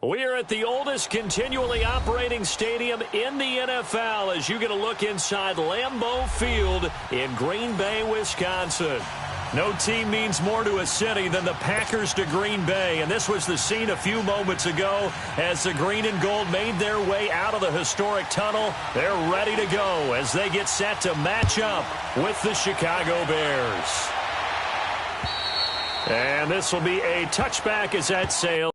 We are at the oldest continually operating stadium in the NFL as you get a look inside Lambeau Field in Green Bay, Wisconsin. No team means more to a city than the Packers to Green Bay, and this was the scene a few moments ago as the green and gold made their way out of the historic tunnel. They're ready to go as they get set to match up with the Chicago Bears. And this will be a touchback as that sails.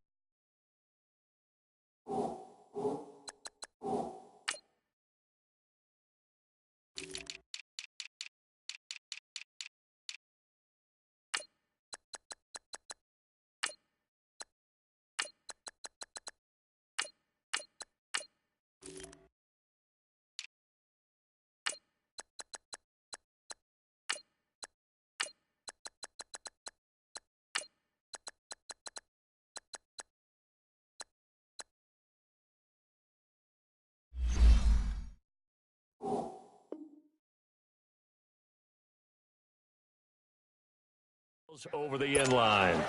Over the end line.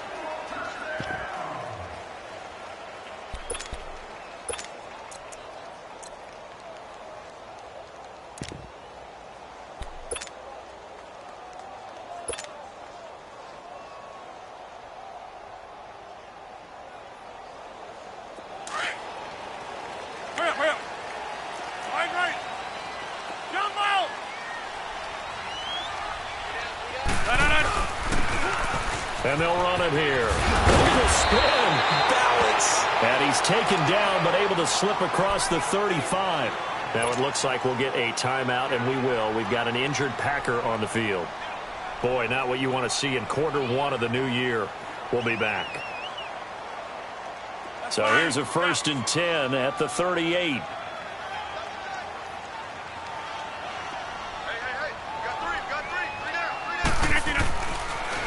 And they'll run it here. Look at the spin. Balance. And he's taken down, but able to slip across the 35. Now it looks like we'll get a timeout, and we will. We've got an injured Packer on the field. Boy, not what you want to see in quarter one of the new year. We'll be back. So here's a 1st and 10 at the 38.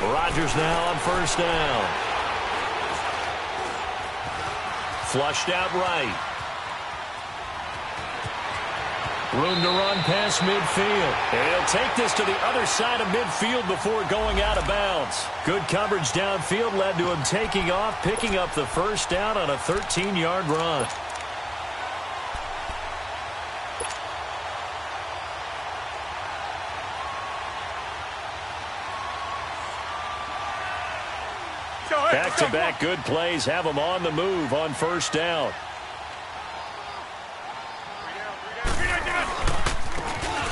Rodgers now on 1st down. Flushed out right. Room to run past midfield. And he'll take this to the other side of midfield before going out of bounds. Good coverage downfield led to him taking off, picking up the 1st down on a 13-yard run. Back-to-back good plays have them on the move on 1st down.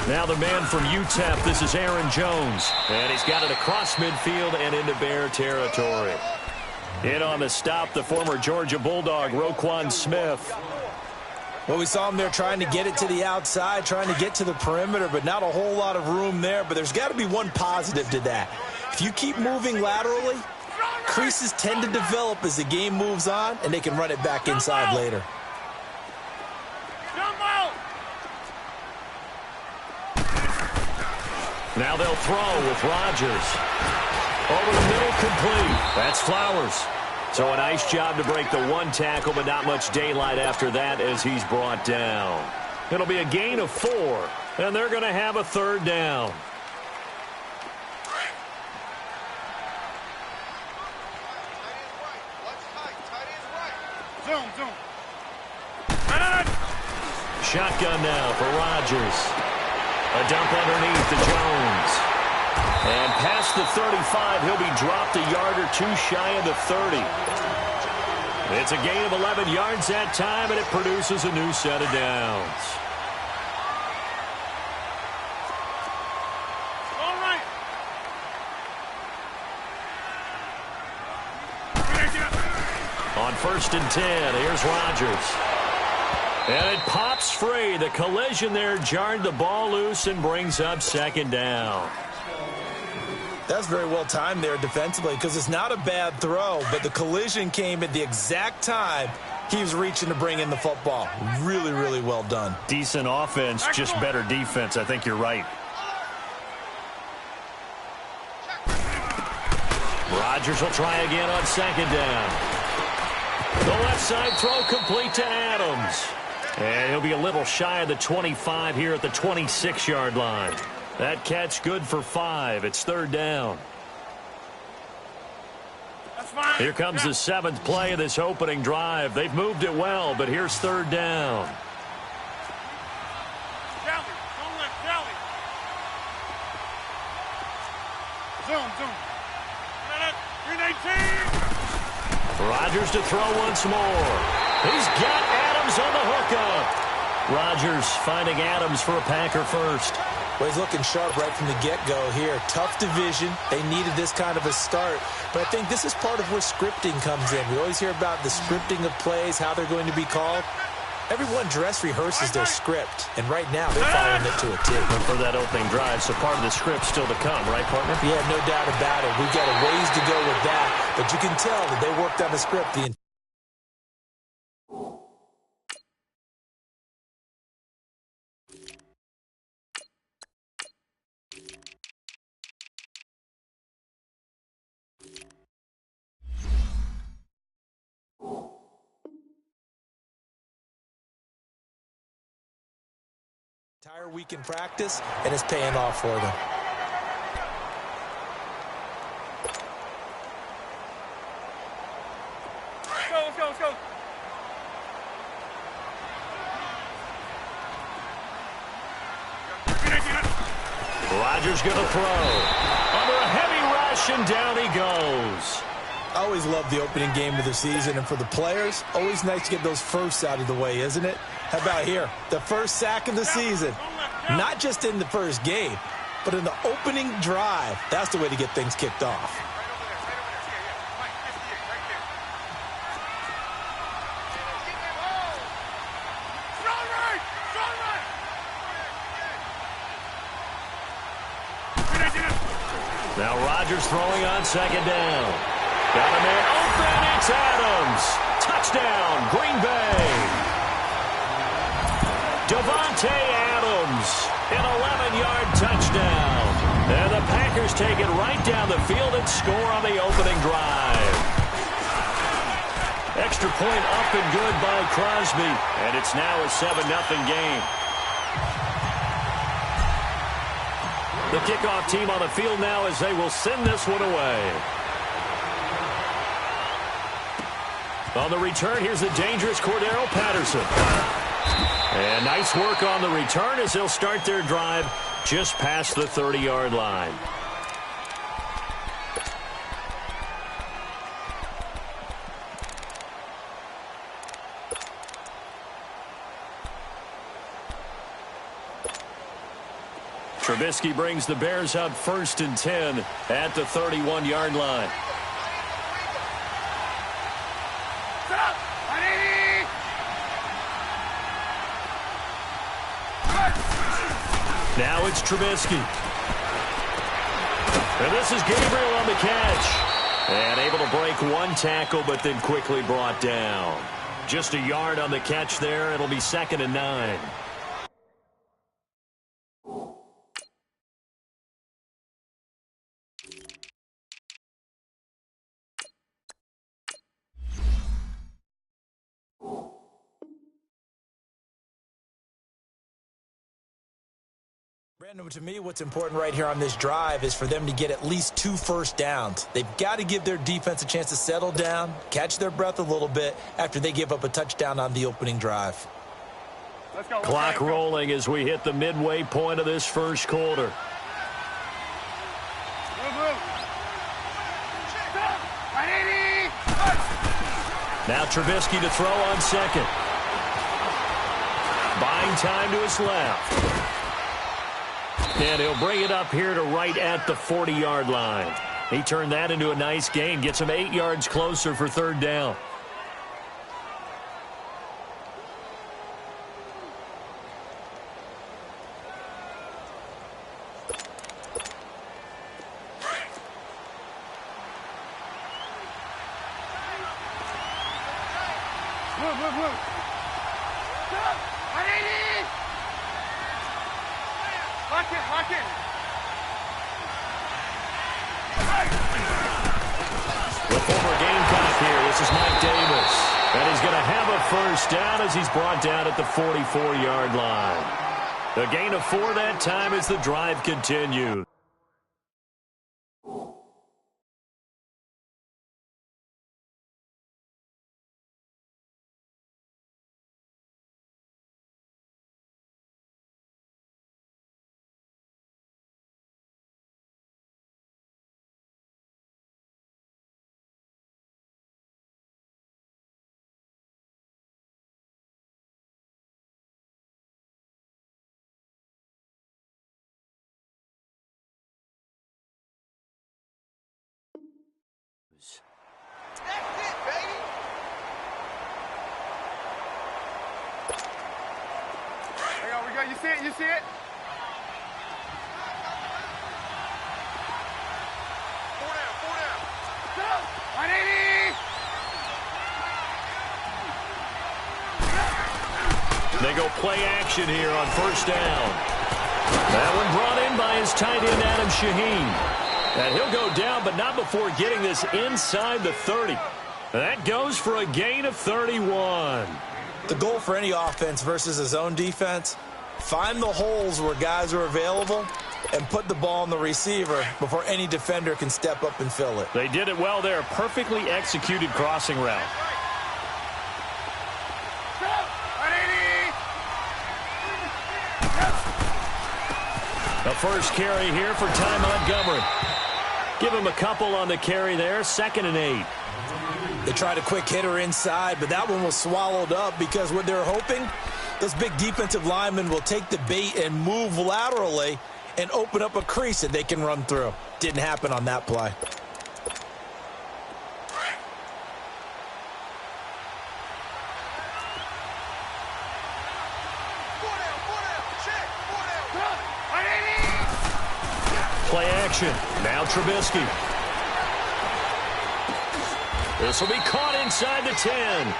Now the man from UTEP, this is Aaron Jones. And he's got it across midfield and into Bear territory. In on the stop, the former Georgia Bulldog, Roquan Smith. Well, we saw him there trying to get it to the outside, trying to get to the perimeter, but not a whole lot of room there. But there's got to be one positive to that. If you keep moving laterally, creases tend to develop as the game moves on, and they can run it back inside later. Now they'll throw with Rodgers. Over the middle, complete. That's Flowers. So a nice job to break the one tackle, but not much daylight after that as he's brought down. It'll be a gain of 4, and they're going to have a 3rd down. Shotgun now for Rodgers. A dump underneath to Jones. And past the 35, he'll be dropped a yard or 2 shy of the 30. It's a gain of 11 yards that time, and it produces a new set of downs. All right. On 1st and 10, here's Rodgers. And it pops free. The collision there jarred the ball loose and brings up 2nd down. That's very well timed there defensively because it's not a bad throw, but the collision came at the exact time he was reaching to bring in the football. Really, really well done. Decent offense, just better defense. I think you're right. Rodgers will try again on 2nd down. The left side throw complete to Adams. And he'll be a little shy of the 25 here at the 26-yard line. That catch good for 5. It's 3rd down. That's Here comes the seventh play of this opening drive. They've moved it well, but here's third down. Rodgers to throw once more. He's got Adams on the hookup. Rodgers finding Adams for a Packer first. Well, he's looking sharp right from the get-go here. Tough division. They needed this kind of a start. But I think this is part of where scripting comes in. We always hear about the scripting of plays, how they're going to be called. Everyone dress rehearses their script, and right now they're following it to a T. And for that opening drive, so part of the script still to come, right, partner? Yeah, no doubt about it. We've got a ways to go with that, but you can tell that they worked on the script the entire week in practice, and it's paying off for them. Let's go. Rodgers going to throw. Under a heavy rush, and down he goes. I always love the opening game of the season, and for the players, always nice to get those firsts out of the way, isn't it? How about here? The first sack of the season. Not just in the first game, but in the opening drive. That's the way to get things kicked off. Now Rodgers throwing on second down. Got a man open. It's Adams. Touchdown, Green Bay. Devontae Adams, an 11-yard touchdown. And the Packers take it right down the field and score on the opening drive. Extra point up and good by Crosby. And it's now a 7-0 game. The kickoff team on the field now as they will send this one away. On the return, here's the dangerous Cordero Patterson. And nice work on the return as they'll start their drive just past the 30-yard line. Trubisky brings the Bears up 1st and 10 at the 31-yard line. Now it's Trubisky. And this is Gabriel on the catch. And able to break one tackle, but then quickly brought down. Just a yard on the catch there. It'll be 2nd and 9. Brandon, to me, what's important right here on this drive is for them to get at least 2 first downs. They've got to give their defense a chance to settle down, catch their breath a little bit after they give up a touchdown on the opening drive. Let's go. Clock rolling as we hit the midway point of this first quarter. Now Trubisky to throw on second. Buying time to his left. And he'll bring it up here to right at the 40-yard line. He turned that into a nice gain. Gets him 8 yards closer for 3rd down. Lock in. The former Gamecock here. This is Mike Davis. And he's going to have a first down as he's brought down at the 44-yard line. A gain of 4 that time as the drive continues. 22's. That's it, baby. Hang on, we got, you see it? You see it? 4 down, 4 down. Go! 180! They go play action here on first down. That one brought in by his tight end, Adam Shaheen. And he'll go down, but not before getting this inside the 30. That goes for a gain of 31. The goal for any offense versus a zone defense, find the holes where guys are available and put the ball on the receiver before any defender can step up and fill it. They did it well there. Perfectly executed crossing route. The first carry here for Ty Montgomery. Give him a couple on the carry there. 2nd and 8. They tried a quick hitter inside, but that one was swallowed up because what they're hoping, those big defensive linemen will take the bait and move laterally and open up a crease that they can run through. Didn't happen on that play. Play action. Now Trubisky. This will be caught inside the 10.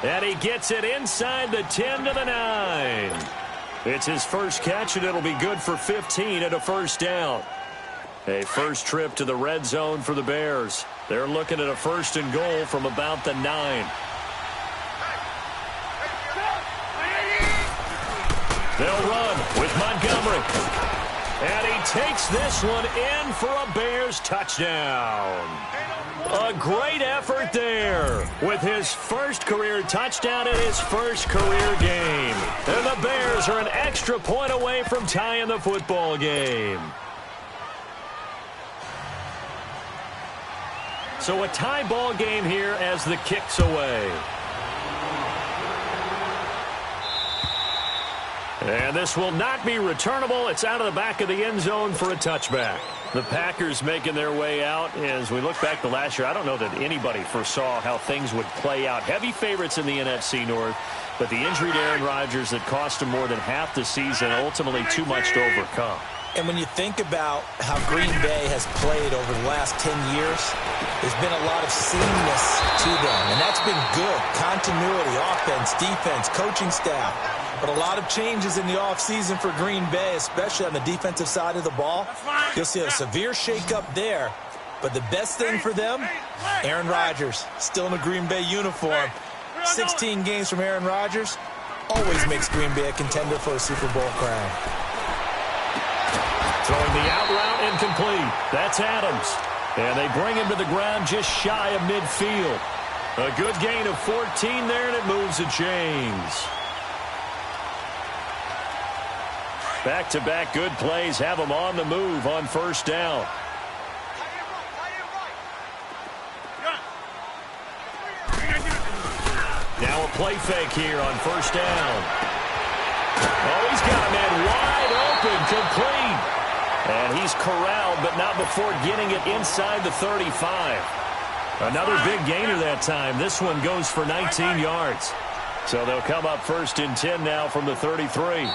And he gets it inside the 10 to the 9. It's his first catch, and it'll be good for 15 and a first down. A first trip to the red zone for the Bears. They're looking at a 1st and goal from about the 9. They'll run with Montgomery. And he takes this one in for a Bears touchdown. A great effort there with his first career touchdown in his first career game. And the Bears are an extra point away from tying the football game. So a tie ball game here as the kick's away. And this will not be returnable. It's out of the back of the end zone for a touchback. The Packers making their way out. As we look back to last year, I don't know that anybody foresaw how things would play out. Heavy favorites in the NFC North, but the injury to Aaron Rodgers that cost him more than half the season, ultimately too much to overcome. And when you think about how Green Bay has played over the last 10 years, there's been a lot of sameness to them. And that's been good. Continuity, offense, defense, coaching staff. But a lot of changes in the offseason for Green Bay, especially on the defensive side of the ball. You'll see a severe shakeup there. But the best thing for them, Aaron Rodgers, still in a Green Bay uniform. 16 games from Aaron Rodgers always makes Green Bay a contender for a Super Bowl crown. Throwing the out route incomplete. That's Adams. And they bring him to the ground just shy of midfield. A good gain of 14 there, and it moves the chains. Back-to-back good plays have them on the move on first down. Now a play fake here on first down. Oh, he's got a man wide open, complete. And he's corralled, but not before getting it inside the 35. Another big gainer that time. This one goes for 19 yards. So they'll come up 1st and 10 now from the 33.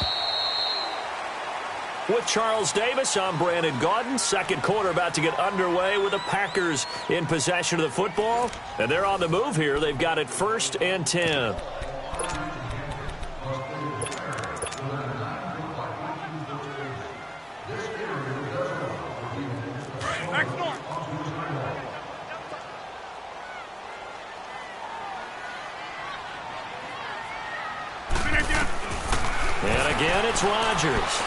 With Charles Davis, I'm Brandon Gaudin. Second quarter about to get underway with the Packers in possession of the football. And they're on the move here. They've got it 1st and 10. And again, it's Rodgers.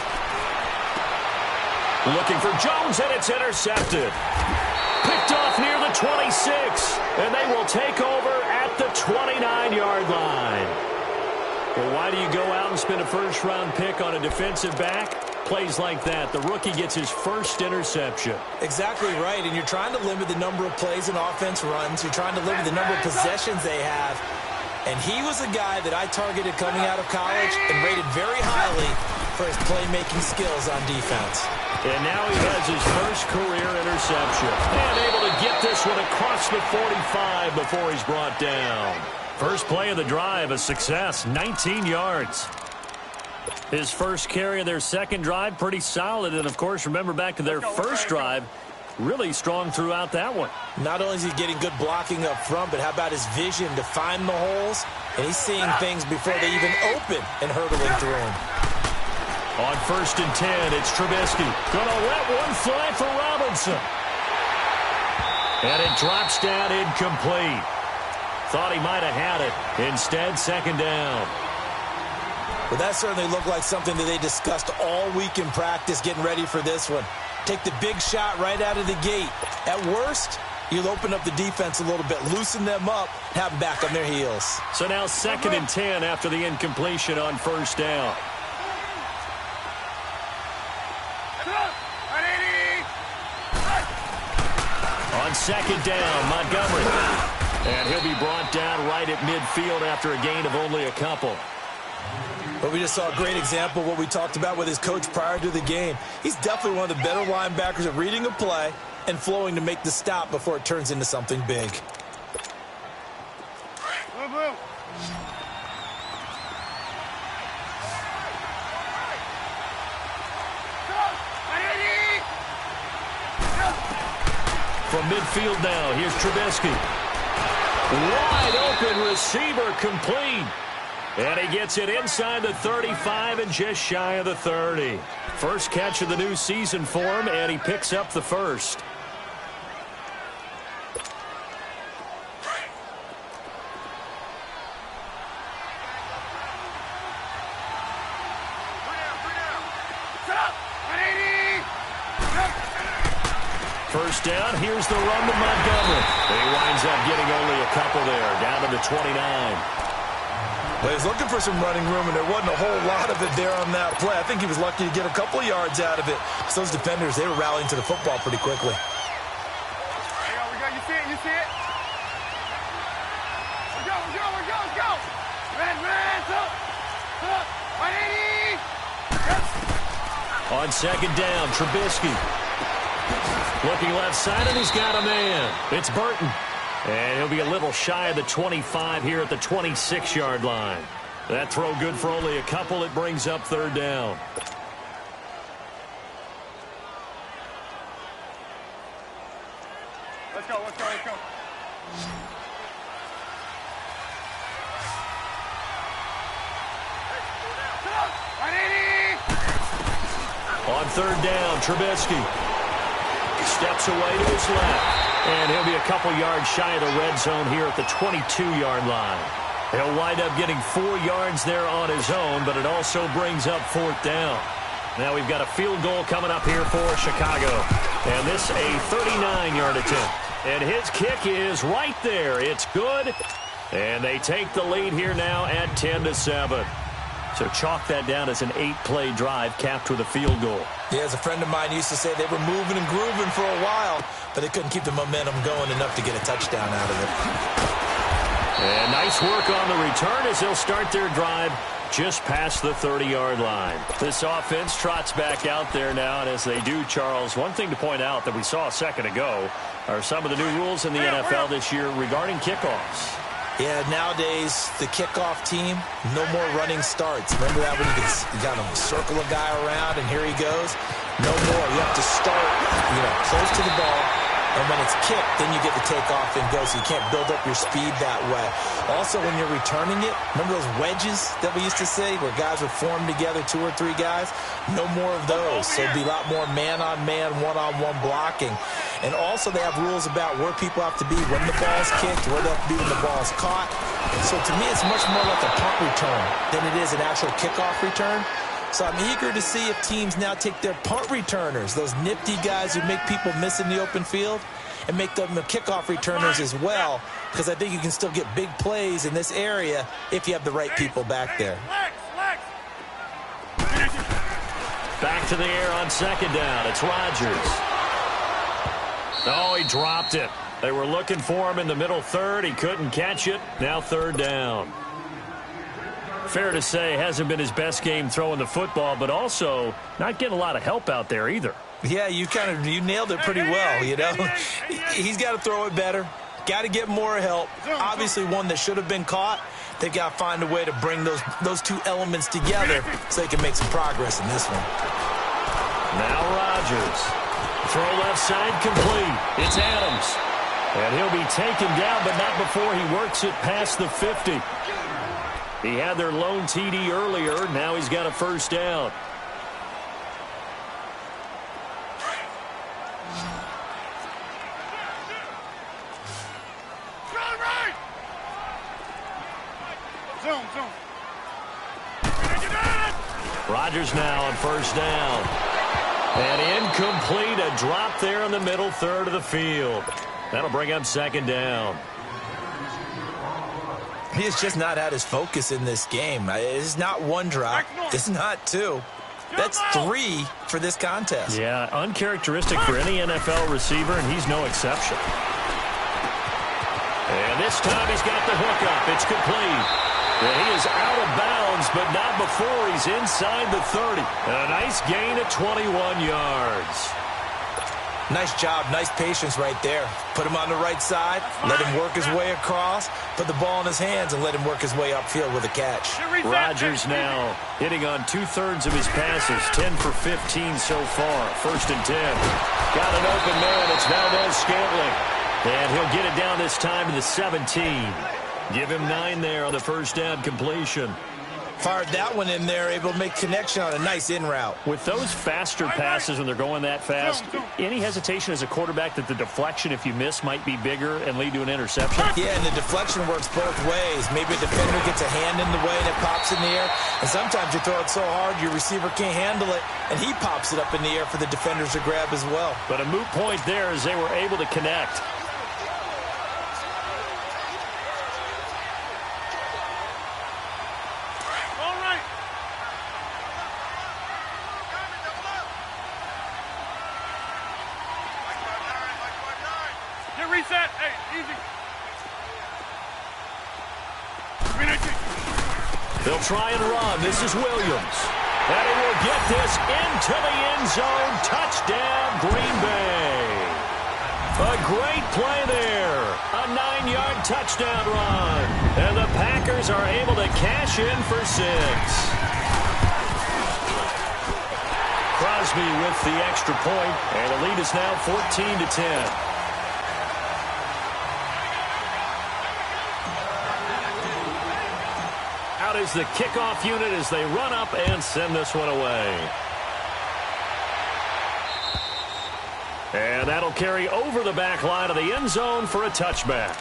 Looking for Jones, and it's intercepted. Picked off near the 26, and they will take over at the 29-yard line. Well, why do you go out and spend a first-round pick on a defensive back? Plays like that. The rookie gets his first interception. Exactly right, and you're trying to limit the number of plays and offense runs. You're trying to limit the number of possessions they have. And he was a guy that I targeted coming out of college and rated very highly for his playmaking skills on defense. And now he has his first career interception. And able to get this one across the 45 before he's brought down. First play of the drive, a success, 19 yards. His first carry of their second drive, pretty solid. And, of course, remember back to their first drive, really strong throughout that one. Not only is he getting good blocking up front, but how about his vision to find the holes? And he's seeing things before they even open and hurdling through them. On 1st and 10, it's Trubisky. Gonna let one fly for Robinson. And it drops down incomplete. Thought he might have had it. Instead, second down. Well, that certainly looked like something that they discussed all week in practice getting ready for this one. Take the big shot right out of the gate. At worst, you'll open up the defense a little bit, loosen them up, have them back on their heels. So now 2nd and 10 after the incompletion on 1st down. On 2nd down, Montgomery. And he'll be brought down right at midfield after a gain of only a couple. But we just saw a great example of what we talked about with his coach prior to the game. He's definitely one of the better linebackers at reading a play and flowing to make the stop before it turns into something big. From midfield now, here's Trubisky. Wide open receiver, complete. And he gets it inside the 35 and just shy of the 30. First catch of the new season for him, and he picks up the first. First down, here's the run to Montgomery. He winds up getting only a couple there, down to the 29. Well, he was looking for some running room, and there wasn't a whole lot of it there on that play. I think he was lucky to get a couple of yards out of it. So those defenders, they were rallying to the football pretty quickly. We go. You see it? You see it? Let's go. Let's go. Red, up. 180. On 2nd down, Trubisky. Looking left side, and he's got a man. It's Burton. And he'll be a little shy of the 25 here at the 26-yard line. That throw good for only a couple. It brings up 3rd down. Let's go. On 3rd down, Trubisky steps away to his left. And he'll be a couple yards shy of the red zone here at the 22-yard line. He'll wind up getting 4 yards there on his own, but it also brings up 4th down. Now we've got a field goal coming up here for Chicago. And this a 39-yard attempt. And his kick is right there. It's good. And they take the lead here now at 10-7. So chalk that down as an 8-play drive capped with a field goal. Yeah, as a friend of mine used to say, they were moving and grooving for a while, but they couldn't keep the momentum going enough to get a touchdown out of it. And nice work on the return as they'll start their drive just past the 30-yard line. This offense trots back out there now, and as they do, Charles, one thing to point out that we saw a second ago are some of the new rules in the NFL this year regarding kickoffs. Yeah, nowadays, the kickoff team, no more running starts. Remember that when you got to circle a guy around and here he goes? No more. You have to start, close to the ball. And when it's kicked, then you get to take off and go, so you can't build up your speed that way. Also, when you're returning it, remember those wedges that we used to say where guys would form together, 2 or 3 guys? No more of those. So it'd be a lot more man-on-man, one-on-one blocking. And also they have rules about where people have to be when the ball's kicked, where they have to be when the ball's caught. So to me, it's much more like a punt return than it is an actual kickoff return. So I'm eager to see if teams now take their punt returners, those nifty guys who make people miss in the open field, and make them the kickoff returners as well, because I think you can still get big plays in this area if you have the right people back there. Back to the air on 2nd down. It's Rodgers. Oh, he dropped it. They were looking for him in the middle third. He couldn't catch it. Now 3rd down. Fair to say, hasn't been his best game throwing the football, but also not getting a lot of help out there either. Yeah, you nailed it pretty well, you know. He's got to throw it better. Got to get more help. Obviously one that should have been caught. They've got to find a way to bring those two elements together so they can make some progress in this one. Now Rodgers. Throw left side complete. It's Adams. And he'll be taken down, but not before he works it past the 50. He had their lone TD earlier. Now he's got a first down. Rodgers now on first down. And incomplete, a drop there in the middle third of the field. That'll bring up second down. He has just not had his focus in this game. It's not one drop. It's not two. That's three for this contest. Yeah, uncharacteristic for any NFL receiver, and he's no exception. And this time he's got the hook up. It's complete. And he is out of bounds, but not before he's inside the 30. And a nice gain of 21 yards. Nice job, nice patience right there. Put him on the right side, let him work his way across, put the ball in his hands, and let him work his way upfield with a catch. Rodgers now hitting on 2/3 of his passes, 10 for 15 so far. 1st and 10. Got an open man. It's Valdez-Scantling. And he'll get it down this time to the 17. Give him 9 there on the first down completion. Fired that one in there, able to make connection on a nice in route. With those faster passes when they're going that fast, any hesitation as a quarterback that the deflection, if you miss, might be bigger and lead to an interception? Yeah, and the deflection works both ways. Maybe a defender gets a hand in the way and it pops in the air. And sometimes you throw it so hard your receiver can't handle it, and he pops it up in the air for the defenders to grab as well. But a moot point there as they were able to connect. Reset. Hey, easy. They'll try and run. This is Williams. And he will get this into the end zone. Touchdown, Green Bay. A great play there. A 9-yard touchdown run. And the Packers are able to cash in for 6. Crosby with the extra point. And the lead is now 14-10. Is the kickoff unit as they run up and send this one away. And that'll carry over the back line of the end zone for a touchback.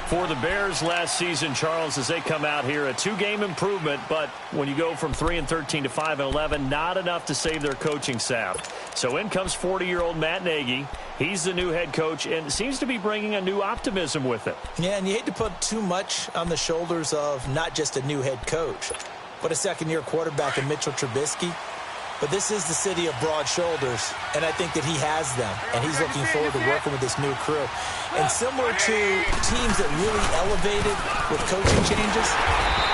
For the Bears last season, Charles, as they come out here, a 2-game improvement, but when you go from 3-13 to 5-11, not enough to save their coaching staff. So in comes 40-year-old Matt Nagy. He's the new head coach and seems to be bringing a new optimism with it. Yeah, and you hate to put too much on the shoulders of not just a new head coach, but a second-year quarterback in Mitchell Trubisky. But this is the city of broad shoulders, and I think that he has them, and he's looking forward to working with this new crew. And similar to teams that really elevated with coaching changes,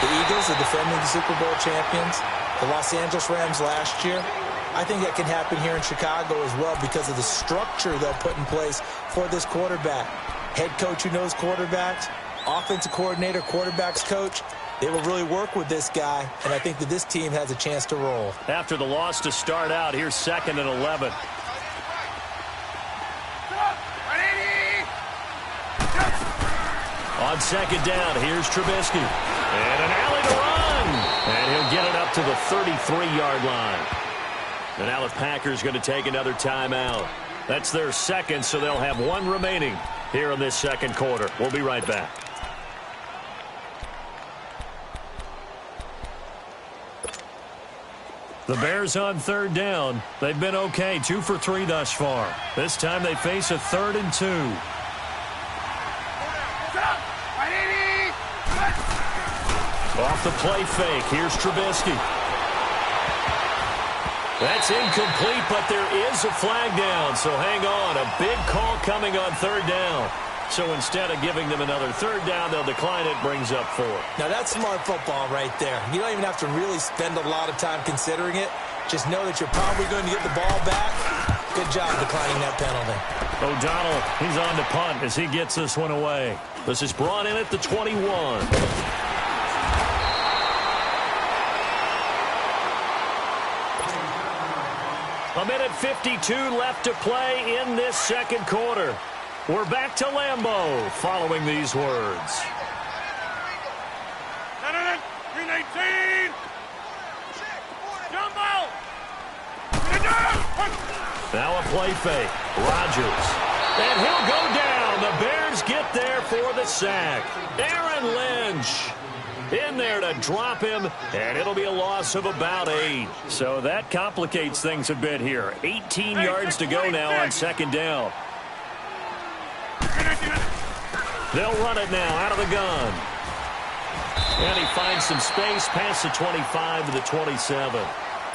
the Eagles, the defending Super Bowl champions, the Los Angeles Rams last year, I think that can happen here in Chicago as well because of the structure they'll put in place for this quarterback. Head coach who knows quarterbacks, offensive coordinator, quarterbacks coach. They will really work with this guy, and I think that this team has a chance to roll. After the loss to start out, here's 2nd and 11. On 2nd down, here's Trubisky. And an alley to run. And he'll get it up to the 33-yard line. And now the Packers going to take another timeout. That's their 2nd, so they'll have 1 remaining here in this 2nd quarter. We'll be right back. The Bears on 3rd down. They've been okay, 2 for 3 thus far. This time they face a 3rd and 2. Off the play fake, here's Trubisky. That's incomplete, but there is a flag down, so hang on. A big call coming on 3rd down. So instead of giving them another 3rd down, they'll decline it, brings up 4. Now that's smart football right there. You don't even have to really spend a lot of time considering it. Just know that you're probably going to get the ball back. Good job declining that penalty. O'Donnell, he's on to punt as he gets this one away. This is brought in at the 21. A minute 52 left to play in this second quarter. We're back to Lambeau following these words. 319. Jumbo. Now a play fake. Rodgers. And he'll go down. The Bears get there for the sack. Aaron Lynch in there to drop him, and it'll be a loss of about 8. So that complicates things a bit here. 18 yards to go now on second down. They'll run it now out of the gun. And he finds some space past the 25 to the 27.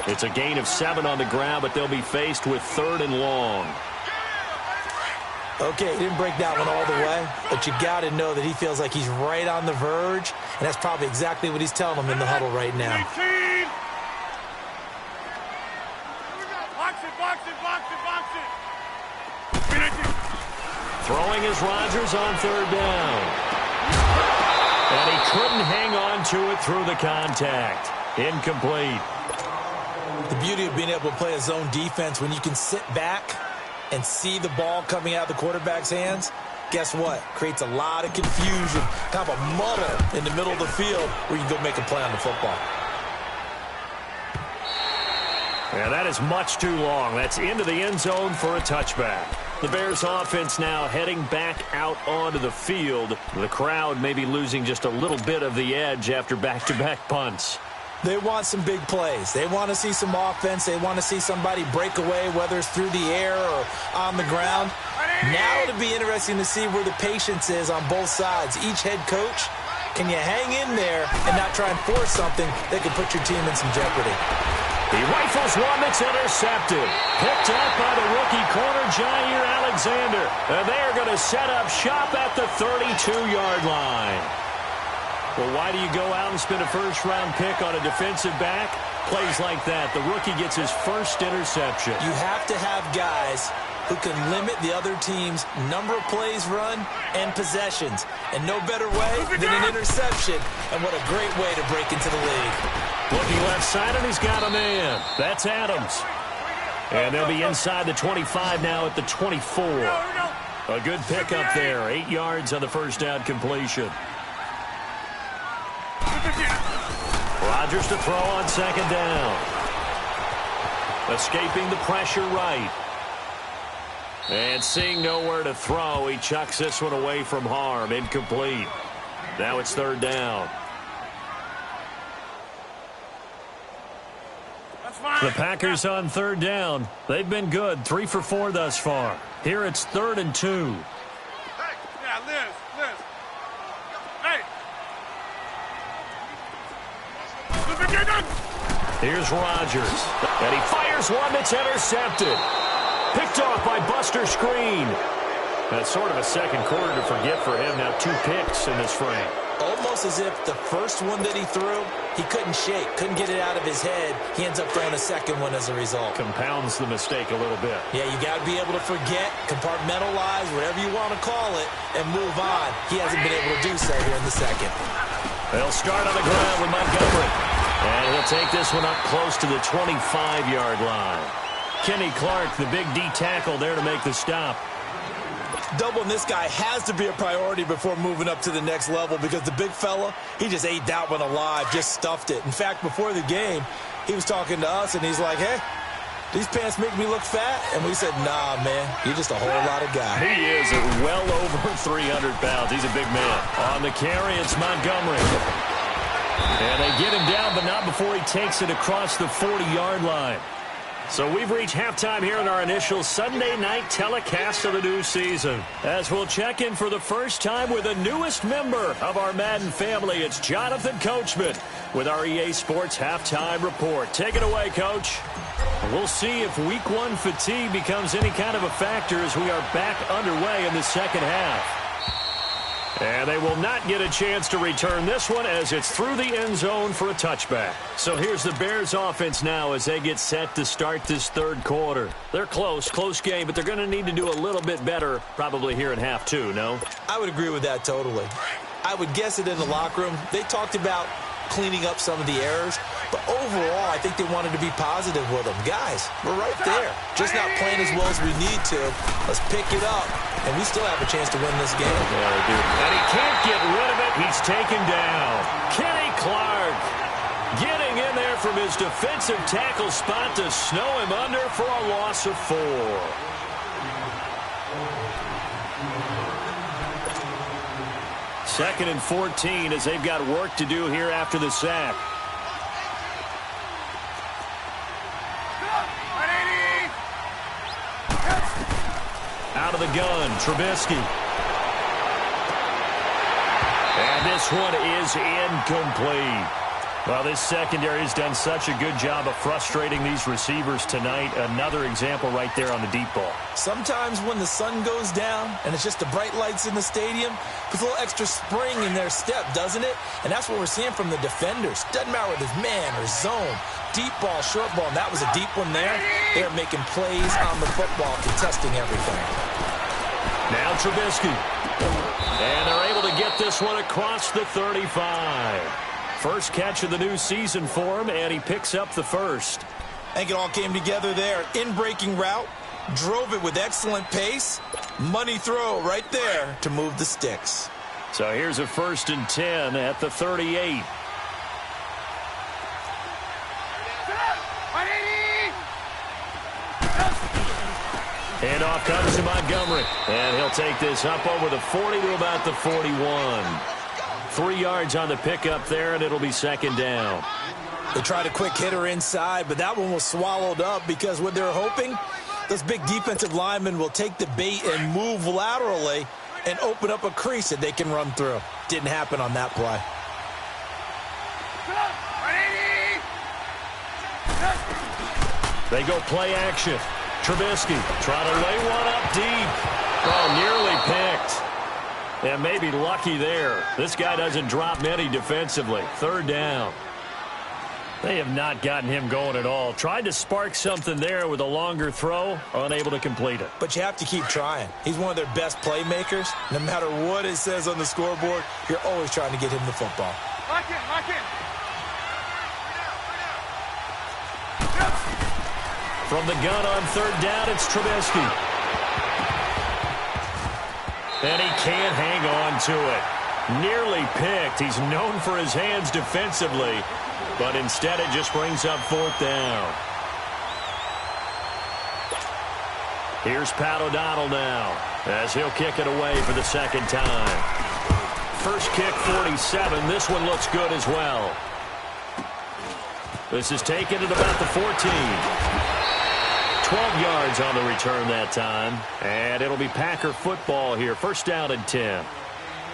It's a gain of 7 on the ground, but they'll be faced with 3rd and long. Okay, he didn't break that one all the way, but you got to know that he feels like he's right on the verge, and that's probably exactly what he's telling them in the huddle right now. Box it, box it, box it, box it. Throwing is Rodgers on 3rd down. And he couldn't hang on to it through the contact. Incomplete. The beauty of being able to play a zone defense when you can sit back and see the ball coming out of the quarterback's hands, guess what? Creates a lot of confusion, kind of a muddle in the middle of the field where you can go make a play on the football. Yeah, that is much too long. That's into the end zone for a touchback. The Bears offense now heading back out onto the field. The crowd may be losing just a little bit of the edge after back-to-back punts. They want some big plays. They want to see some offense. They want to see somebody break away, whether it's through the air or on the ground. Now it'll be interesting to see where the patience is on both sides. Each head coach, can you hang in there and not try and force something that could put your team in some jeopardy? He rifles one that's intercepted. Picked up by the rookie corner, Jair Alexander. And they're going to set up shop at the 32-yard line. Well, why do you go out and spend a first-round pick on a defensive back? Plays like that. The rookie gets his first interception. You have to have guys who can limit the other team's number of plays run and possessions. And no better way than an interception. And what a great way to break into the league. Looking left side, and he's got a man. That's Adams. And they'll be inside the 25 now at the 24. A good pickup there. 8 yards on the first down completion. Rodgers to throw on second down. Escaping the pressure right. And seeing nowhere to throw, he chucks this one away from harm. Incomplete. Now it's 3rd down. The Packers on 3rd down. They've been good. 3 for 4 thus far. Here it's 3rd and 2. Hey, yeah, Liz. Hey. Here's Rodgers. And he fires one that's intercepted. Picked off by Buster Screen. That's sort of a second quarter to forget for him. Now 2 picks in this frame. Almost as if the first one that he threw, he couldn't shake, couldn't get it out of his head. He ends up throwing a second one as a result. Compounds the mistake a little bit. Yeah, you got to be able to forget, compartmentalize, whatever you want to call it, and move on. He hasn't been able to do so here in the second. They'll start on the ground with Montgomery. And he'll take this one up close to the 25-yard line. Kenny Clark, the big D tackle there to make the stop. Doubling this guy has to be a priority before moving up to the next level because the big fella, he just ate that one alive, just stuffed it. In fact, before the game, he was talking to us, and he's like, hey, these pants make me look fat? And we said, nah, man, you're just a whole lot of guy. He is at well over 300 pounds. He's a big man. On the carry, it's Montgomery. And they get him down, but not before he takes it across the 40-yard line. So we've reached halftime here in our initial Sunday night telecast of the new season. As we'll check in for the first time with the newest member of our Madden family, it's Jonathan Coachman with our EA Sports Halftime Report. Take it away, Coach. We'll see if Week 1 fatigue becomes any kind of a factor as we are back underway in the second half. And they will not get a chance to return this one as it's through the end zone for a touchback. So here's the Bears offense now as they get set to start this third quarter. They're close game, but they're going to need to do a little bit better probably here in half two, no? I would agree with that totally. I would guess it in the locker room. They talked about cleaning up some of the errors, but overall, I think they wanted to be positive with them. Guys, we're right there. Just not playing as well as we need to. Let's pick it up, and we still have a chance to win this game. Yeah, we do. And he can't get rid of it. He's taken down. Kenny Clark getting in there from his defensive tackle spot to snow him under for a loss of 4. Second and 14 as they've got work to do here after the sack. Out of the gun, Trubisky. And this one is incomplete. Well, this secondary has done such a good job of frustrating these receivers tonight. Another example right there on the deep ball. Sometimes when the sun goes down and it's just the bright lights in the stadium, puts a little extra spring in their step, doesn't it? And that's what we're seeing from the defenders. Doesn't matter whether it's man or zone, deep ball, short ball, and that was a deep one there. They're making plays on the football, contesting everything. Now Trubisky. And they're able to get this one across the 35. First catch of the new season for him, and he picks up the first. I think it all came together there. In-breaking route, drove it with excellent pace. Money throw right there to move the sticks. So here's a 1st and 10 at the 38. Handoff comes to Montgomery, and he'll take this up over the 40 to about the 41. 3 yards on the pickup there, and it'll be second down. They tried a quick hitter inside, but that one was swallowed up because what they're hoping, those big defensive linemen will take the bait and move laterally and open up a crease that they can run through. Didn't happen on that play. They go play action. Trubisky trying to lay one up deep. Oh, nearly picked. And maybe lucky there. This guy doesn't drop many defensively. 3rd down. They have not gotten him going at all. Tried to spark something there with a longer throw. Unable to complete it. But you have to keep trying. He's one of their best playmakers. No matter what it says on the scoreboard, you're always trying to get him the football. Lock in, lock in. From the gun on 3rd down, it's Trubisky. And he can't hang on to it. Nearly picked. He's known for his hands defensively, but instead it just brings up 4th down. Here's Pat O'Donnell now as he'll kick it away for the 2nd time. First kick, 47. This one looks good as well. This is taken at about the 14. 12 yards on the return that time, and it'll be Packer football here. 1st down and 10.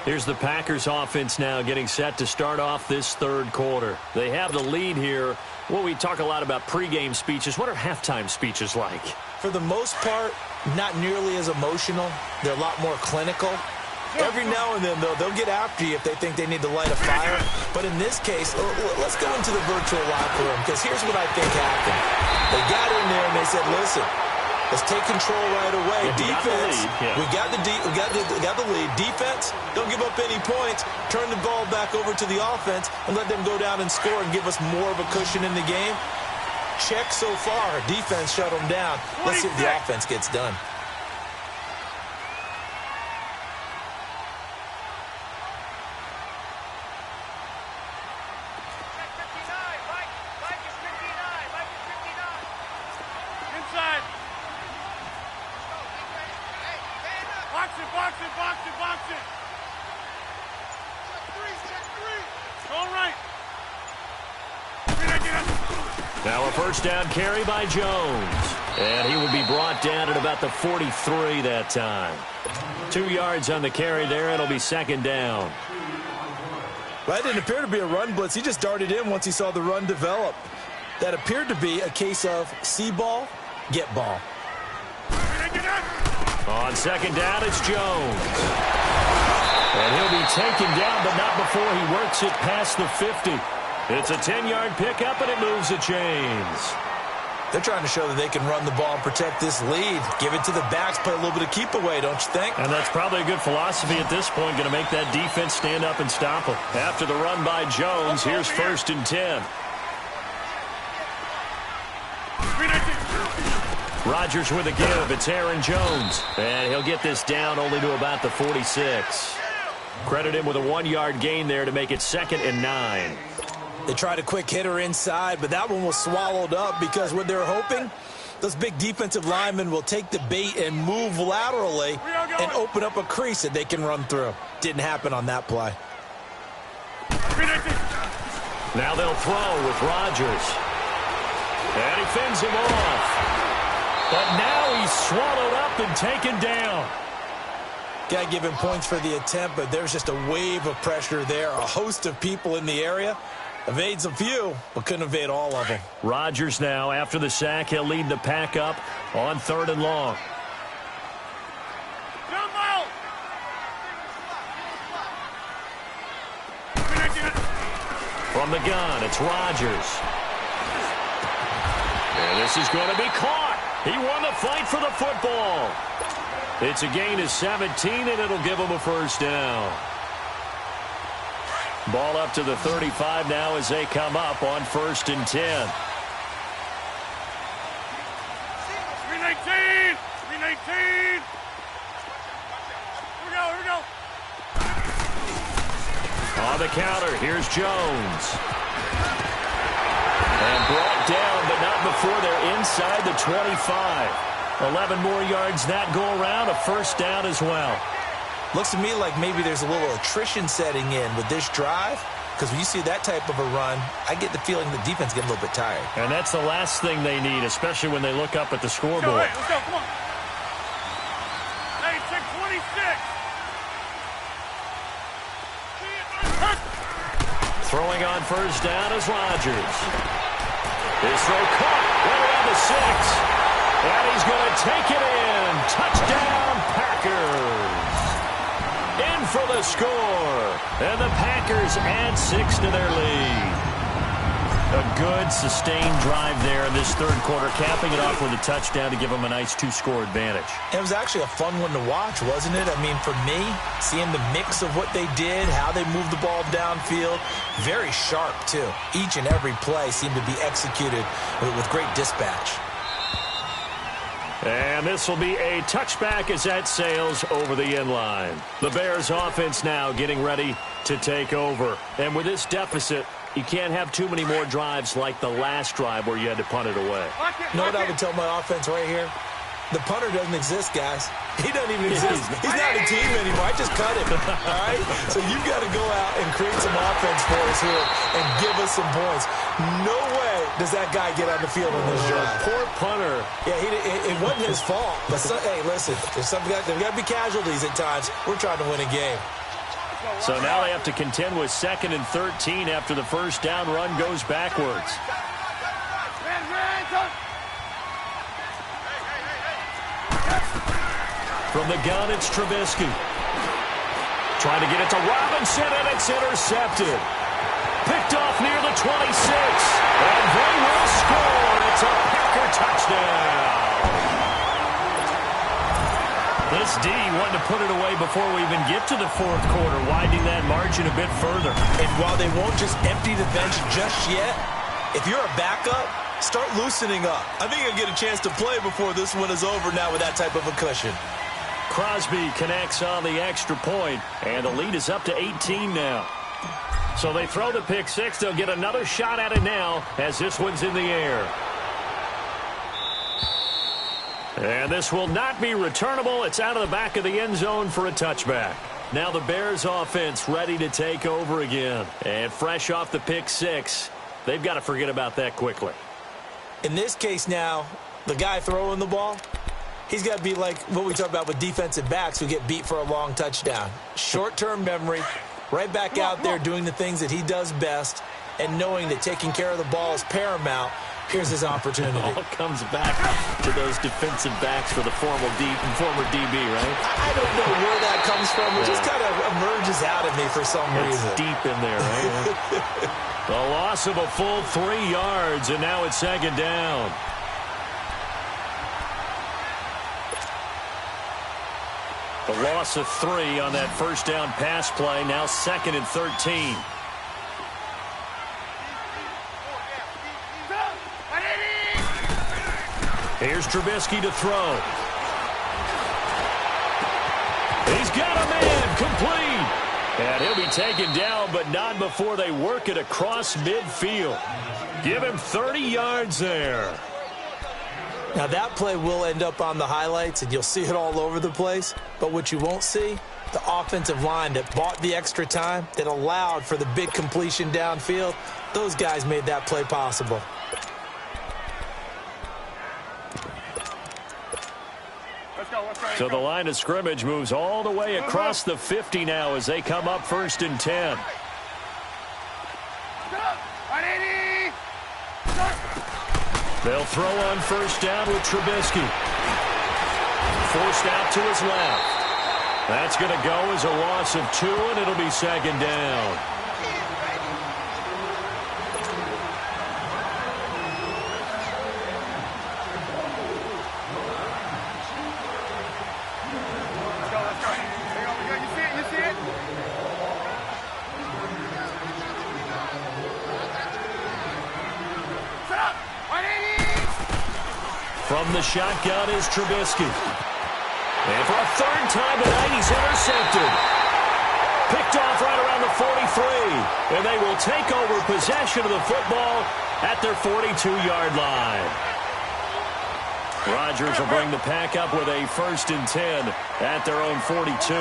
Here's the Packers offense now getting set to start off this 3rd quarter. They have the lead here. Well, we talk a lot about pregame speeches. What are halftime speeches like? For the most part, not nearly as emotional. They're a lot more clinical. Every now and then, though, they'll get after you if they think they need to light a fire. But in this case, let's go into the virtual locker room, because here's what I think happened. They got in there and they said, listen, let's take control right away. Defense, we got the lead. Defense, don't give up any points. Turn the ball back over to the offense and let them go down and score and give us more of a cushion in the game. Check so far. Defense shut them down. Let's see if the offense gets done. Now a 1st down carry by Jones. And he will be brought down at about the 43 that time. 2 yards on the carry there. It'll be 2nd down. Well, that didn't appear to be a run blitz. He just darted in once he saw the run develop. That appeared to be a case of see ball, get ball. On 2nd down, it's Jones. And he'll be taken down, but not before he works it past the 50. It's a 10-yard pickup, and it moves the chains. They're trying to show that they can run the ball and protect this lead. Give it to the backs, play a little bit of keep away, don't you think? And that's probably a good philosophy at this point, going to make that defense stand up and stop them. After the run by Jones, here's 1st and 10. Rodgers with a give. It's Aaron Jones. And he'll get this down only to about the 46. Credit him with a 1-yard gain there to make it 2nd and 9. They tried a quick hitter inside, but that one was swallowed up because what they're hoping, those big defensive linemen will take the bait and move laterally and open up a crease that they can run through. Didn't happen on that play. Now they'll throw with Rodgers. And he fends him off. But now he's swallowed up and taken down. Got to give him points for the attempt, but there's just a wave of pressure there. A host of people in the area. Evades a few, but couldn't evade all of them. Rodgers now, after the sack, he'll lead the pack up on 3rd and long. From the gun, it's Rodgers. And this is going to be caught. He won the fight for the football. It's a gain of 17, and it'll give him a 1st down. Ball up to the 35 now as they come up on 1st and 10. 319! 319! Here we go. On the counter, here's Jones. And brought down, but not before they're inside the 25. 11 more yards that go around, a 1st down as well. Looks to me like maybe there's a little attrition setting in with this drive, because when you see that type of a run, I get the feeling the defense getting a little bit tired. And that's the last thing they need, especially when they look up at the scoreboard. Let's go, come on. Hey, check 26. Throwing on 1st down is Rodgers. His throw caught right around the 6. And he's going to take it in. Touchdown, Packers. In for the score. And the Packers add 6 to their lead. A good, sustained drive there in this 3rd quarter, capping it off with a touchdown to give them a nice 2-score advantage. It was actually a fun one to watch, wasn't it? I mean, for me, seeing the mix of what they did, how they moved the ball downfield, very sharp, too. Each and every play seemed to be executed with great dispatch. And this will be a touchback as that sails over the end line. The Bears offense now getting ready to take over. And with this deficit, you can't have too many more drives like the last drive where you had to punt it away. You know what I would tell my offense right here? The punter doesn't exist, guys. He doesn't even exist. He's not a team anymore. I just cut him. All right? So you've got to go out and create some offense for us here and give us some points. No way does that guy get on the field in this drive. Poor punter. Yeah, it wasn't his fault. But hey, listen, there's got to be casualties at times. We're trying to win a game. So now they have to contend with 2nd and 13 after the 1st down run goes backwards. From the gun, it's Trubisky. Trying to get it to Robinson, and it's intercepted. Picked off near the 26. And they will score. It's a Packer touchdown. This D wanted to put it away before we even get to the 4th quarter, widening that margin a bit further. And while they won't just empty the bench just yet, if you're a backup, start loosening up. I think you'll get a chance to play before this one is over now with that type of a cushion. Crosby connects on the extra point, and the lead is up to 18 now. So they throw the pick 6. They'll get another shot at it now as this one's in the air. And this will not be returnable. It's out of the back of the end zone for a touchback. Now the Bears offense ready to take over again. And fresh off the pick 6, they've got to forget about that quickly. In this case now, the guy throwing the ball, he's got to be like what we talk about with defensive backs who get beat for a long touchdown. Short-term memory, right back out there doing the things that he does best, and knowing that taking care of the ball is paramount. Here's his opportunity. It all comes back to those defensive backs for the former DB, right? I don't know where that comes from. It just kind of emerges out of me for some reason. It's deep in there, right? The loss of a full 3 yards, and now it's second down. The loss of 3 on that first down pass play, now 2nd and 13. Here's Trubisky to throw. He's got a man, complete. And he'll be taken down, but not before they work it across midfield. Give him 30 yards there. Now, that play will end up on the highlights, and you'll see it all over the place. But what you won't see, the offensive line that bought the extra time, that allowed for the big completion downfield, those guys made that play possible. So the line of scrimmage moves all the way across the 50 now as they come up 1st and 10. They'll throw on 1st down with Trubisky. Forced out to his left. That's going to go as a loss of 2, and it'll be 2nd down. From the shotgun is Trubisky. And for a 3rd time tonight, he's intercepted. Picked off right around the 43. And they will take over possession of the football at their 42-yard line. Rodgers will bring the pack up with a 1st and 10 at their own 42.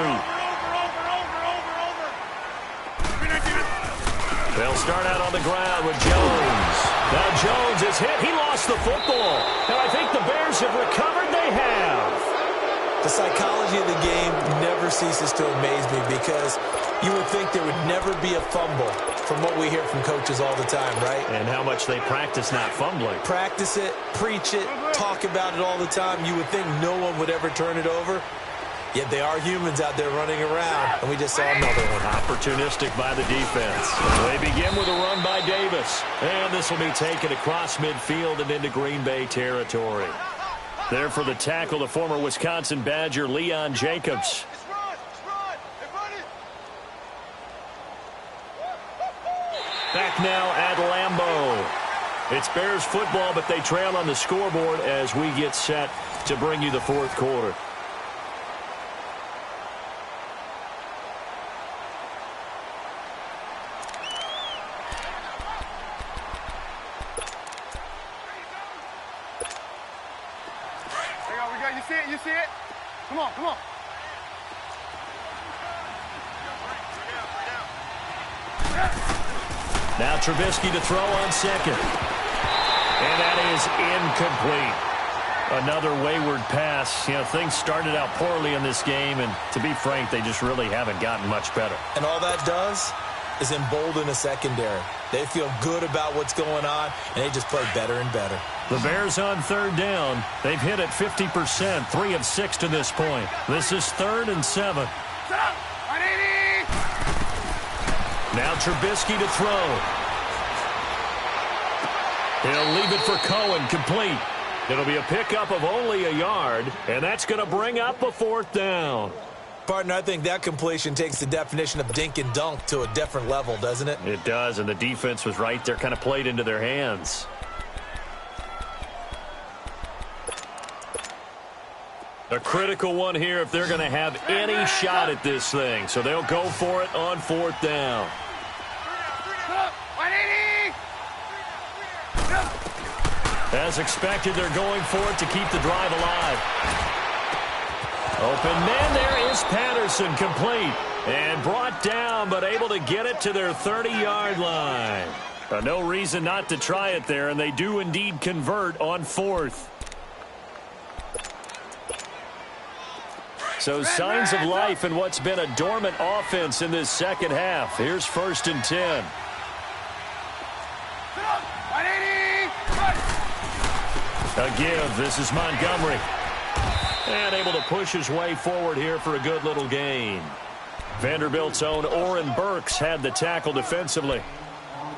They'll start out on the ground with Jones. Now Jones is hit. He lost the football. And I think the Bears have recovered. They have. The psychology of the game never ceases to amaze me because you would think there would never be a fumble from what we hear from coaches all the time, right? And how much they practice not fumbling. Practice it, preach it, talk about it all the time. You would think no one would ever turn it over. Yet they are humans out there running around, and we just saw another one. Opportunistic by the defense. They begin with a run by Davis. And this will be taken across midfield and into Green Bay territory. There for the tackle, the former Wisconsin Badger, Leon Jacobs. Back now at Lambeau. It's Bears football, but they trail on the scoreboard as we get set to bring you the 4th quarter. You see it? Come on, come on. Now Trubisky to throw on 2nd. And that is incomplete. Another wayward pass. You know, things started out poorly in this game, and to be frank, they just really haven't gotten much better. And all that does is embolden a secondary. They feel good about what's going on, and they just play better and better. The Bears on 3rd down. They've hit it 50%, 3 of 6 to this point. This is 3rd and 7. Now Trubisky to throw. He'll leave it for Cohen, complete. It'll be a pickup of only a yard, and that's going to bring up a 4th down. Partner, I think that completion takes the definition of dink and dunk to a different level, doesn't it? It does, and the defense was right there, kind of played into their hands. A critical one here if they're going to have any shot at this thing. So they'll go for it on 4th down. As expected, they're going for it to keep the drive alive. Open man, there is Patterson, complete. And brought down, but able to get it to their 30-yard line. No reason not to try it there, and they do indeed convert on 4th. So signs of life in what's been a dormant offense in this second half. Here's 1st and 10. A give. This is Montgomery. And able to push his way forward here for a good little gain. Vanderbilt's own Oren Burks had the tackle defensively.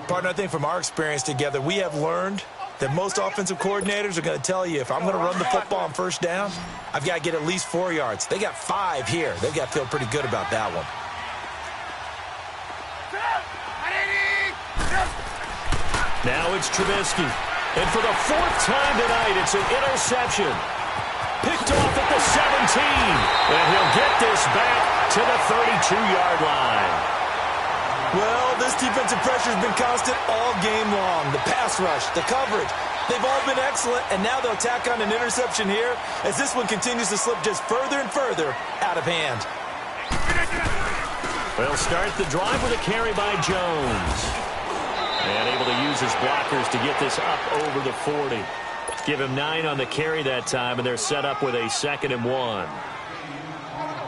Partner, I think from our experience together, we have learned that most offensive coordinators are going to tell you, if I'm going to run the football on first down, I've got to get at least 4 yards. They got 5 here. They've got to feel pretty good about that one. Now it's Trubisky. And for the 4th time tonight, it's an interception. Picked off at the 17. And he'll get this back to the 32-yard line. Well, this defensive pressure has been constant all game long. The pass rush, the coverage, they've all been excellent, and now they'll tack on an interception here as this one continues to slip just further and further out of hand. They'll start the drive with a carry by Jones. And able to use his blockers to get this up over the 40. Give him 9 on the carry that time, and they're set up with a 2nd and 1.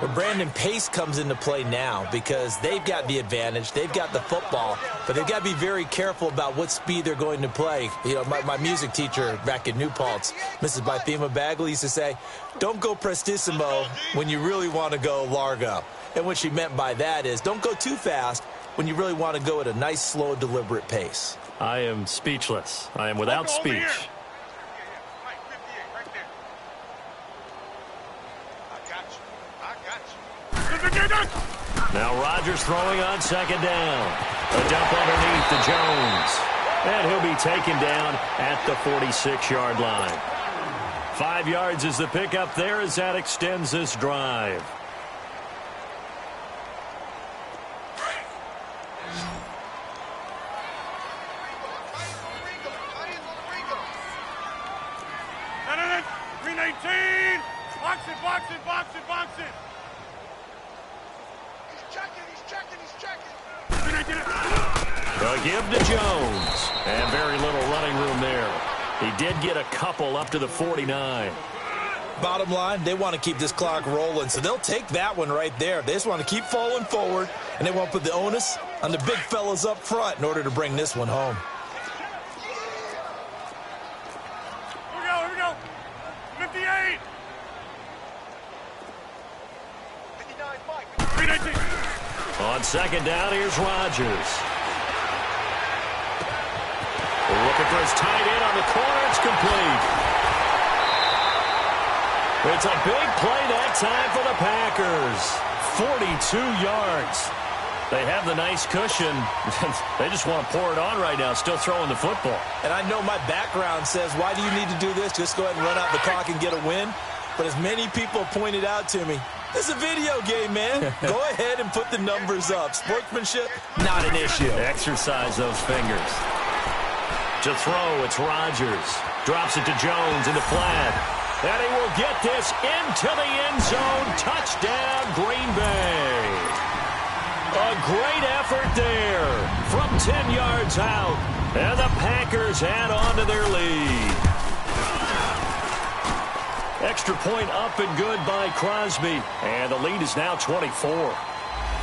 Well, Brandon, pace comes into play now because they've got the advantage. They've got the football, but they've got to be very careful about what speed they're going to play. You know, my music teacher back in New Paltz, Mrs. Bythema Bagley, used to say, don't go prestissimo when you really want to go largo. And what she meant by that is don't go too fast when you really want to go at a nice, slow, deliberate pace. I am speechless. I am without speech. Now Rodgers throwing on 2nd down. A dump underneath to Jones. And he'll be taken down at the 46-yard line. 5 yards is the pickup there as that extends this drive. Box it. He's checking. A give to Jones. And very little running room there. He did get a couple up to the 49. Bottom line, they want to keep this clock rolling, so they'll take that one right there. They just want to keep falling forward, and they want to put the onus on the big fellas up front in order to bring this one home. Here we go. 58. 319. On 2nd down, here's Rodgers. Looking for his tight end on the corner. It's complete. It's a big play that time for the Packers. 42 yards. They have the nice cushion. They just want to pour it on right now, still throwing the football. And I know my background says, why do you need to do this? Just go ahead and run out the clock and get a win. But as many people pointed out to me, it's a video game, man. Go ahead and put the numbers up. Sportsmanship, not an issue. Exercise those fingers. To throw, it's Rodgers. Drops it to Jones in the flat. And he will get this into the end zone. Touchdown, Green Bay. A great effort there from 10 yards out. And the Packers add on to their lead. Extra point up and good by Crosby. And the lead is now 24.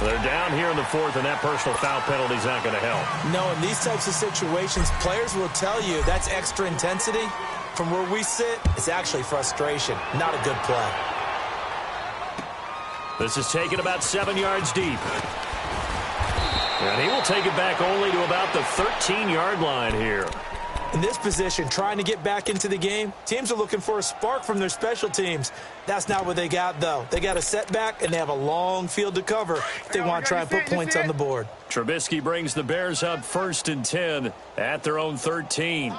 They're down here in the 4th, and that personal foul penalty is not going to help. No, in these types of situations, players will tell you that's extra intensity. From where we sit, it's actually frustration, not a good play. This is taken about 7 yards deep. And he will take it back only to about the 13-yard line here. In this position, trying to get back into the game, teams are looking for a spark from their special teams. That's not what they got, though. They got a setback, and they have a long field to cover if they want to try and put points on the board. Trubisky brings the Bears up 1st and 10 at their own 13.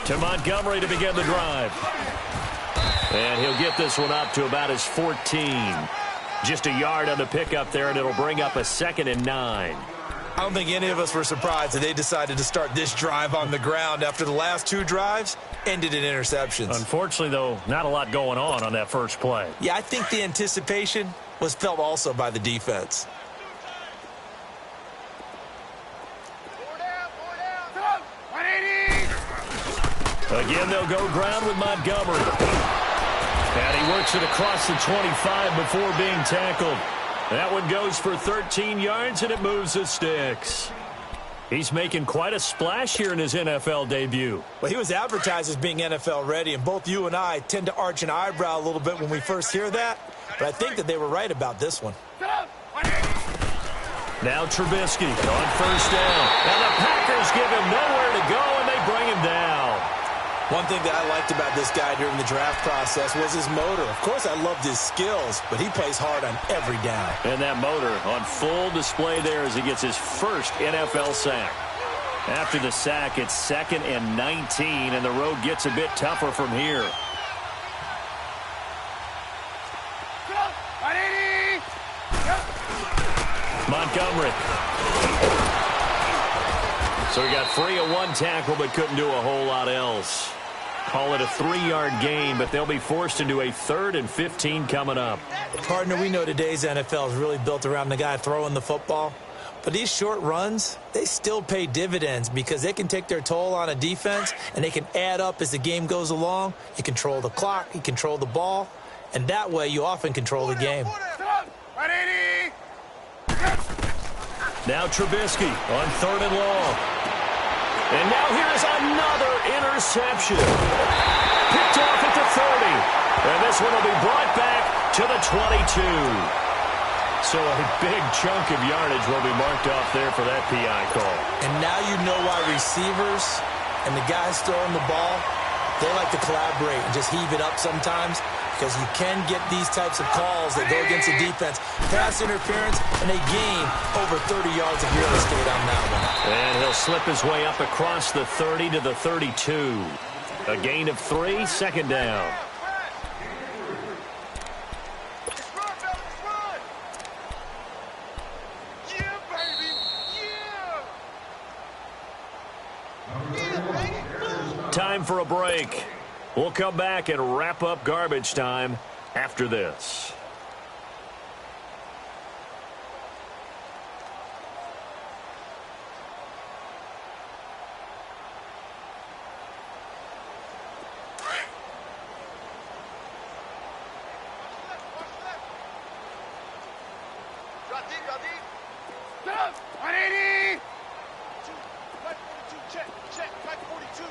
To Montgomery to begin the drive. And he'll get this one up to about his 14. Just a yard on the pickup there, and it'll bring up a 2nd and 9. I don't think any of us were surprised that they decided to start this drive on the ground after the last 2 drives ended in interceptions. Unfortunately, though, not a lot going on that first play. Yeah, I think the anticipation was felt also by the defense. Again, they'll go ground with Montgomery. And he works it across the 25 before being tackled. That one goes for 13 yards, and it moves the sticks. He's making quite a splash here in his NFL debut. Well, he was advertised as being NFL ready, and both you and I tend to arch an eyebrow a little bit when we first hear that, but I think that they were right about this one. Now Trubisky on first down. And the Packers give him nowhere to go, and they bring him down. One thing that I liked about this guy during the draft process was his motor. Of course, I loved his skills, but he plays hard on every down. And that motor on full display there as he gets his first NFL sack. After the sack, it's 2nd and 19, and the road gets a bit tougher from here. Montgomery. So he got free of one tackle, but couldn't do a whole lot else. Call it a 3-yard gain, but they'll be forced into a 3rd and 15 coming up. Partner, we know today's NFL is really built around the guy throwing the football. But these short runs, they still pay dividends because they can take their toll on a defense, and they can add up as the game goes along. You control the clock, you control the ball, and that way you often control the game. Now Trubisky on 3rd and long. And now here's another interception. Picked off at the 30. And this one will be brought back to the 22. So a big chunk of yardage will be marked off there for that PI call. And now you know why receivers and the guys throwing the ball, they like to collaborate and just heave it up sometimes, because you can get these types of calls that go against the defense. Pass interference, and they gain over 30 yards of real estate on that one. And he'll slip his way up across the 30 to the 32. A gain of 3, 2nd down. Time for a break. We'll come back and wrap up garbage time after this. Get up! 180! Flight 42, check, check, flight 42.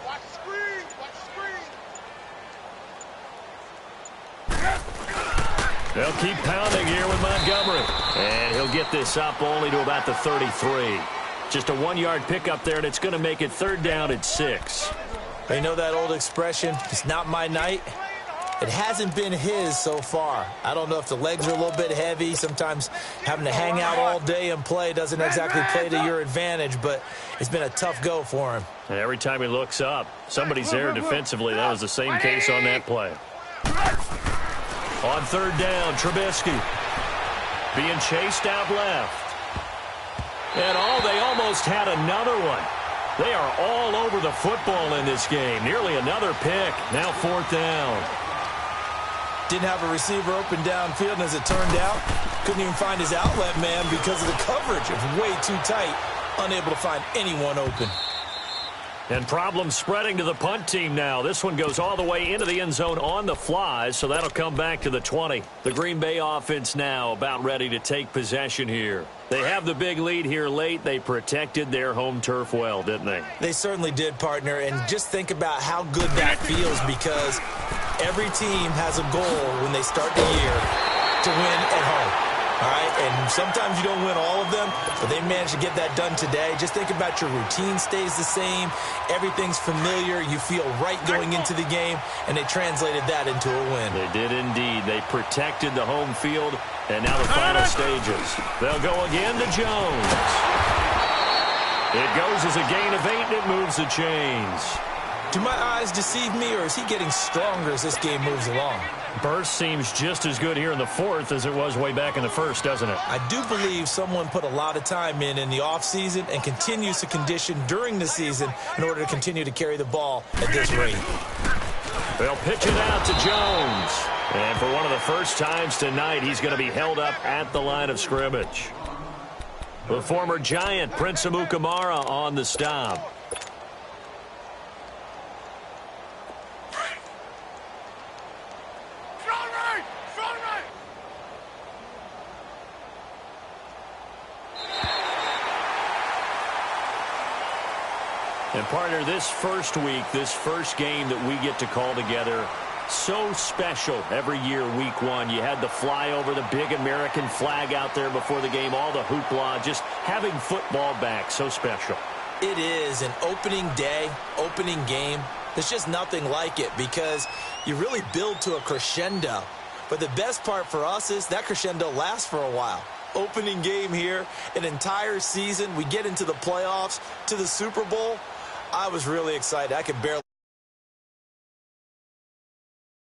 Watch the screen, watch the screen. They'll keep pounding here with Montgomery. And he'll get this up only to about the 33. Just a 1-yard pickup there, and it's going to make it 3rd down at 6. You know that old expression, it's not my night? It hasn't been his so far. I don't know if the legs are a little bit heavy. Sometimes having to hang out all day and play doesn't exactly play to your advantage, but it's been a tough go for him. And every time he looks up, somebody's there defensively. That was the same case on that play. On 3rd down, Trubisky being chased out left. And they almost had another one. They are all over the football in this game. Nearly another pick. Now 4th down. Didn't have a receiver open downfield, and as it turned out, couldn't even find his outlet man because of the coverage. It was way too tight, unable to find anyone open. And problems spreading to the punt team now. This one goes all the way into the end zone on the fly, so that'll come back to the 20. The Green Bay offense now about ready to take possession here. They have the big lead here late. They protected their home turf well, didn't they? They certainly did, partner, and just think about how good that feels, because every team has a goal when they start the year to win at home. All right, and sometimes you don't win all of them, but they managed to get that done today. Just think about your routine stays the same. Everything's familiar. You feel right going into the game, and they translated that into a win. They did indeed. They protected the home field, and now the final stages. They'll go again to Jones. It goes as a gain of 8, and it moves the chains. Do my eyes deceive me, or is he getting stronger as this game moves along? Burst seems just as good here in the 4th as it was way back in the 1st, doesn't it? I do believe someone put a lot of time in the offseason and continues to condition during the season in order to continue to carry the ball at this rate. They'll pitch it out to Jones. And for one of the first times tonight, he's going to be held up at the line of scrimmage. The former Giant, Prince Amukamara, on the stop. And, partner, this first week, this first game that we get to call together, so special every year, week one. You had the flyover, the big American flag out there before the game, all the hoopla, just having football back, so special. It is an opening day, opening game. There's just nothing like it because you really build to a crescendo. But the best part for us is that crescendo lasts for a while. Opening game here, an entire season. We get into the playoffs, to the Super Bowl. I was really excited. I could barely